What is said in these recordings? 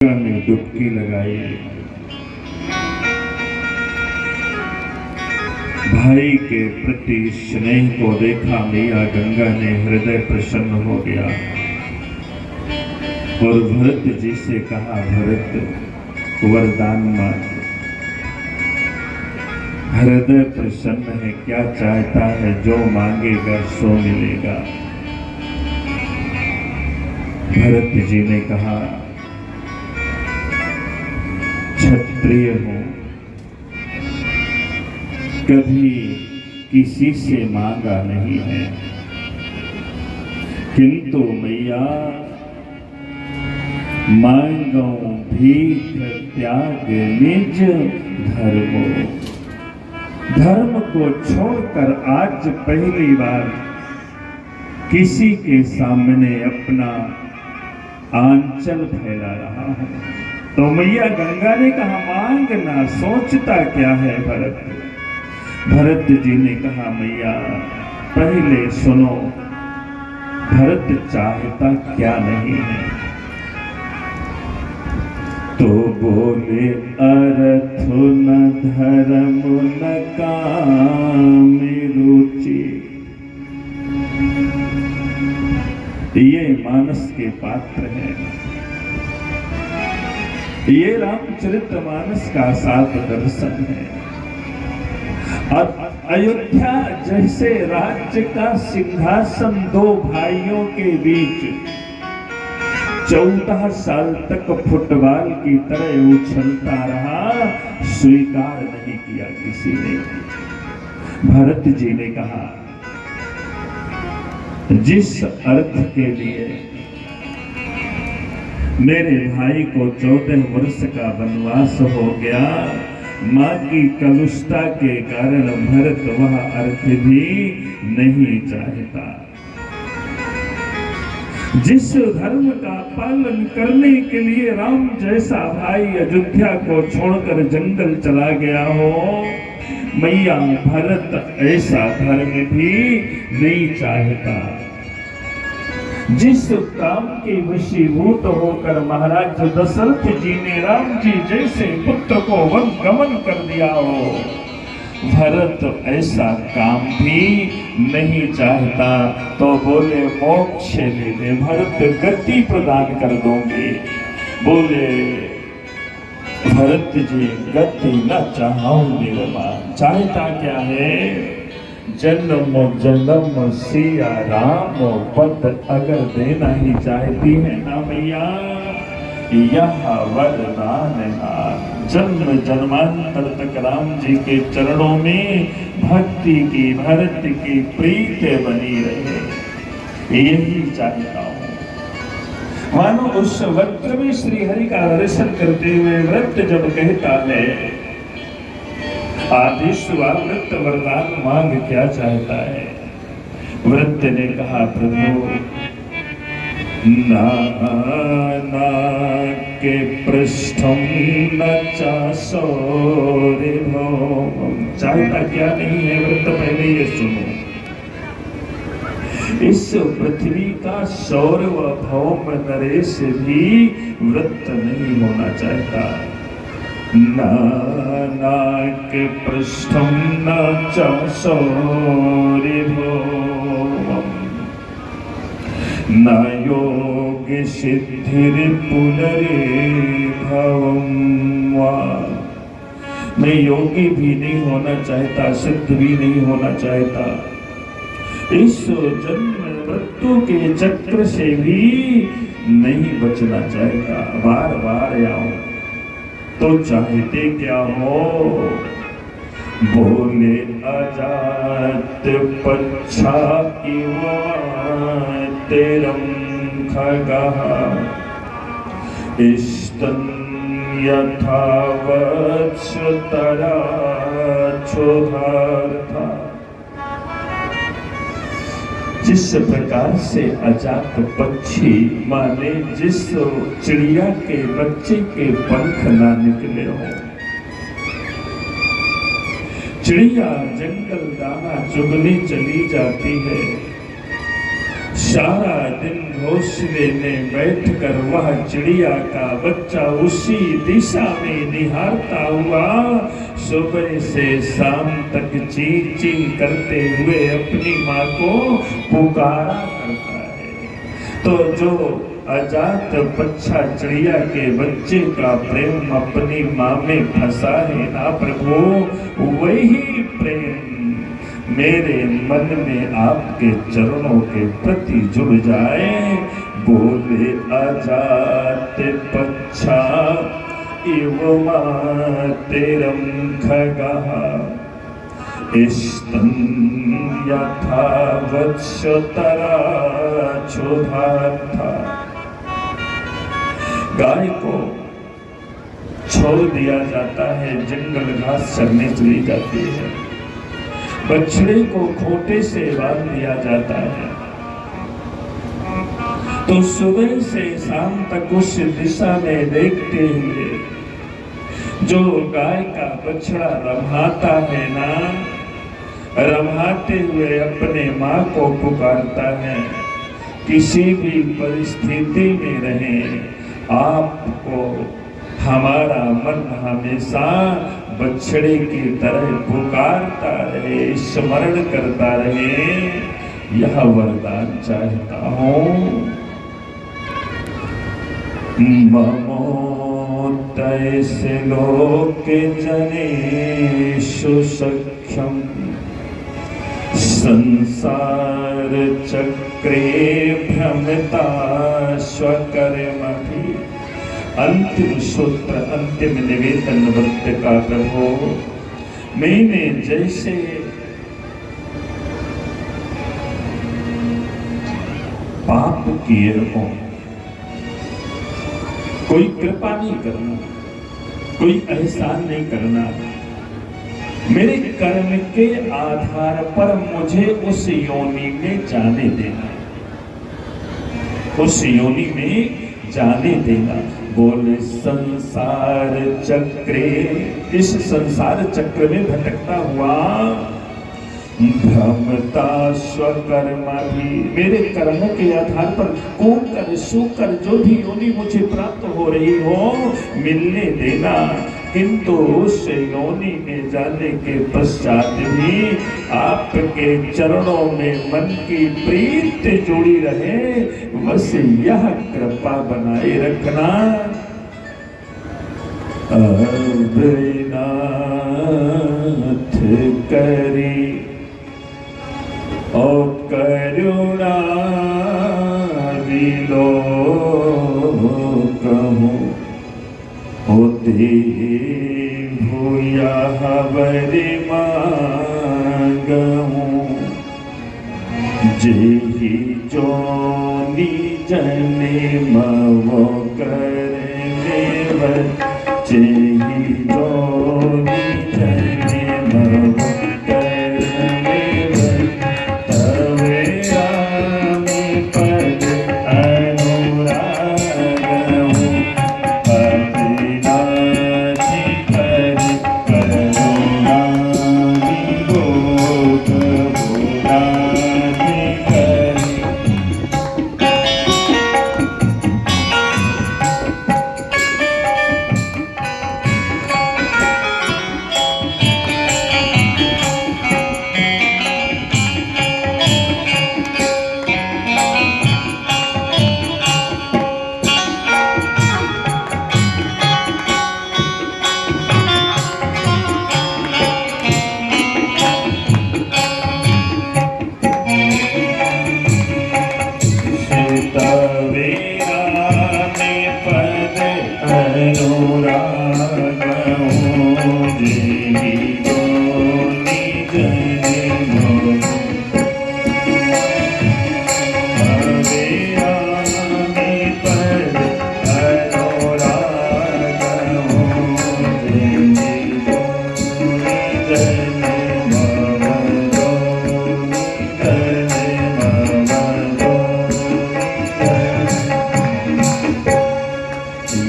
ने डुबकी लगाई। भाई के प्रति स्नेह को देखा मैया गंगा ने हृदय प्रसन्न हो गया और भरत जी से कहा, भरत वरदान मांग। हृदय प्रसन्न है, क्या चाहता है, जो मांगेगा सो मिलेगा। भरत जी ने कहा, क्षत्रिय हूं, कभी किसी से मांगा नहीं है, किंतु मैया मांगो भीख त्याग निज धर्मो। धर्म को छोड़कर आज पहली बार किसी के सामने अपना आंचल फैला रहा हूं। तो मैया गंगा ने कहा, मांगना, सोचता क्या है भरत। भरत जी ने कहा, मैया पहले सुनो, भरत चाहता क्या नहीं है। तो बोले, अर्थ न धर्म न काम रुचि। ये मानस के पात्र हैं, ये रामचरितमानस का सात दर्शन है। और अयोध्या जैसे राज्य का सिंहासन दो भाइयों के बीच 14 साल तक फुटबॉल की तरह उछलता रहा, स्वीकार नहीं किया किसी ने। भरत जी ने कहा, जिस अर्थ के लिए मेरे भाई को 14 वर्ष का वनवास हो गया, मां की कलुषता के कारण भरत वह अर्थ भी नहीं चाहता। जिस धर्म का पालन करने के लिए राम जैसा भाई अयोध्या को छोड़कर जंगल चला गया हो, मैया भरत ऐसा धर्म भी नहीं चाहता। जिस काम के वशीभूत होकर महाराज दशरथ जी ने राम जी जैसे पुत्र को वन गमन कर दिया हो, भरत ऐसा काम भी नहीं चाहता। तो बोले, मोक्ष ले ले, भरत गति प्रदान कर दूंगी। बोले, भरत जी गति न चाहूं निर्माण। चाहता क्या है, जन्म जन्म सिया राम पद अगर देना ही चाहती है ना मैया, यह वरदान है। जन्म जन्मांतर तक राम जी के चरणों में भक्ति की, भरत की प्रीत बनी रहे, यही चाहता हूं। मानो उस वक्र में श्री हरि का दर्शन करते हुए व्रत जब कहता है, आदिश्वावृत वरदान मांग, क्या चाहता है। वृत्त ने कहा, प्रभु नाना के पृष्ठम न चासो रे भौम। चाहता क्या नहीं है वृत्त, पहले ये सुनो। इस पृथ्वी का सौरव भौम नरेश भी वृत्त नहीं होना चाहता। नानाक पृष्ठम न चासो रे भौम, न योग सिद्धिर पुनरेभवम्। मैं योगी भी नहीं होना चाहता, सिद्ध भी नहीं होना चाहता। इस जन्म मृत्यु के चक्र से भी नहीं बचना चाहता। बार बार आऊं तो चाहते क्या हो। बोले, अजात पच्छा इव तेरम खगः, स्तन यथा वत्सतरा क्षुधार्था। जिस प्रकार से अजात पक्षी, माने जिस चिड़िया के बच्चे के पंख ना निकले हो। चिड़िया जंगल दाना चुगने चली जाती है, सारा दिन घोंसले में बैठकर वह चिड़िया का बच्चा उसी दिशा में निहारता हुआ सुबह से शाम तक ची ची करते हुए अपनी माँ को पुकारा करता है। तो जो अजात बच्चा चिड़िया के बच्चे का प्रेम अपनी माँ में फंसा है ना प्रभु, वही प्रेम मेरे मन में आपके चरणों के प्रति जुड़ जाए। बोले अजात बच्चा इव मातेरं खगः स्तन यथा वत्सतरा क्षुधार्था। गाय को छोड़ दिया जाता है, जंगल घास चरने चली जाती है। बछड़े को खूंटे से बांध दिया जाता है, तो सुबह से शाम तक उस दिशा में देखते हुए जो गाय का बछड़ा रमाता है ना, रमाते हुए अपने माँ को पुकारता है। किसी भी परिस्थिति में रहे, आपको हमारा मन हमेशा बछड़े की तरह पुकारता रहे, स्मरण करता रहे, यह वरदान चाहता हूँ। ममोत्तैसे लोके जनेषु सख्यम् संसार चक्रे भ्रमता स्वकर्मभिः। अंतिम सूत्र, अंतिम निवेदन व्रत का प्रभु, मैंने जैसे पाप किए हो, कोई कृपा नहीं करना, कोई एहसान नहीं करना, मेरे कर्म के आधार पर मुझे उस योनि में जाने देना, उस योनि में जाने देना। बोले संसार चक्रे, इस संसार चक्र में भटकता हुआ भ्रमता स्वकर्मा भी, मेरे कर्मों के आधार पर कुकर सुकर जो भी योनि मुझे प्राप्त हो रही हो मिलने देना। किंतु उस योनि में जाने के पश्चात भी आपके चरणों में मन की प्रीति जुड़ी रहे, बस यह कृपा बनाए रखना। अवनाथ करी और करुणा विलो कहूँ होते भूया हवरे मांगूं। जेहि जोनि जने मवो करने जेहि जोनि जने मवो करने तवे रामी पद अनुरागहूँ। अविनाशी करि करुणा विबोध भुलासी करि।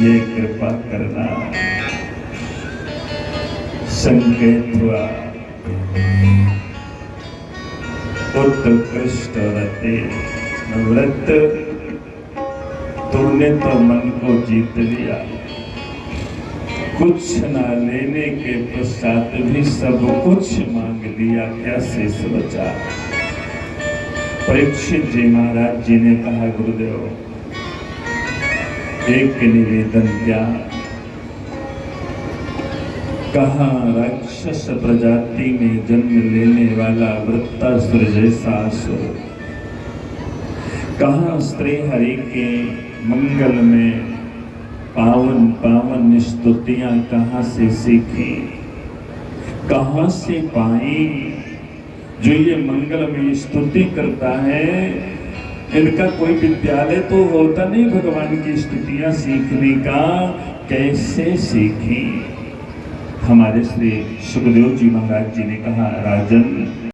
ये कृपा करना संकेत हुआ उत्कृष्ट व्रत तूने तो मन को जीत लिया, कुछ ना लेने के पश्चात भी सब कुछ मांग लिया, क्या शेष बचा। परीक्षित जी महाराज जी ने कहा, गुरुदेव एक निवेदन क्या। कहा, राक्षस प्रजाति में जन्म लेने वाला वृत्तासुर जैसा असुर, कहा स्त्री हरि के मंगल में पावन पावन स्तुतियां कहां से सीखी, कहां से पाई। जो ये मंगल में स्तुति करता है, इनका कोई विद्यालय तो होता नहीं भगवान की स्तुतियां सीखने का, कैसे सीखी। हमारे श्री सुखदेव जी महाराज जी ने कहा, राजन